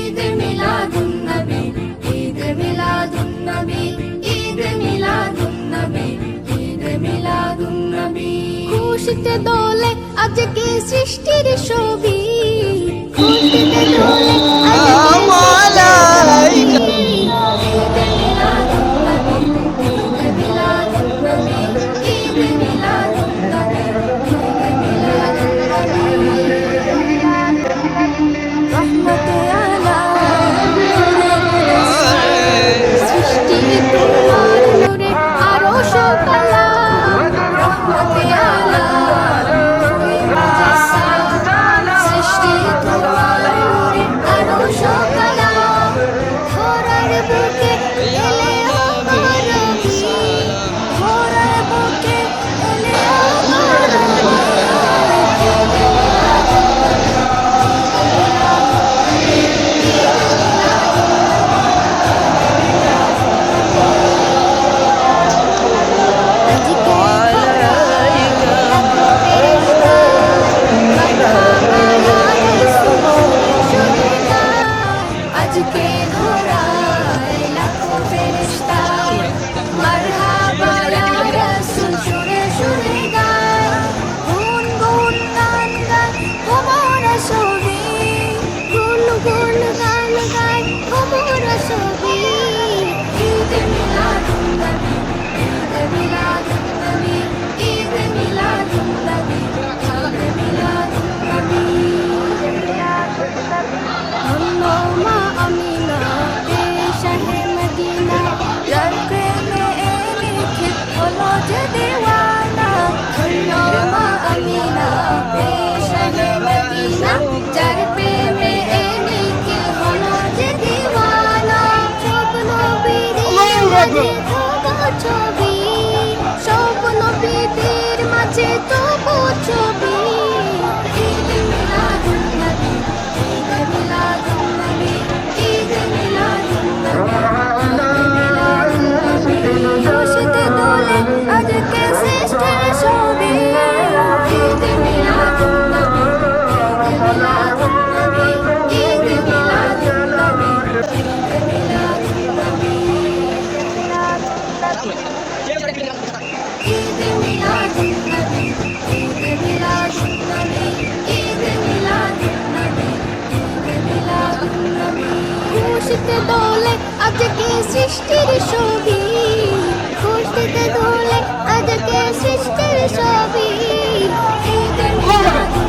ঈদ মিলাদুন নবী, ঈদ মিলাদুন নবী, ঈদ মিলাদুন নবী, ঈদ মিলাদুন নবী। খুশিতে দোলে আজকে সৃষ্টির ছবি, খুশিতে দোলে ছবি, সব নবীদের মাঝে তবু ছবি। ঈদ মিলাদুন নবী, ঈদ মিলাদুন নবী, ঈদ মিলাদুন নবী। খুশিতে দোলে আজকে সৃষ্টির ছবি, ঈদ মিলাদুন নবী, ঈদ মিলাদুন নবী, ঈদ মিলাদুন নবী, ঈদ মিলাদুন নবী। খুশিতে দোলে আজকে সৃষ্টির ছবি, খুশিতে দোলে আজকে সৃষ্টির ছবি। ঈদ মিলাদুন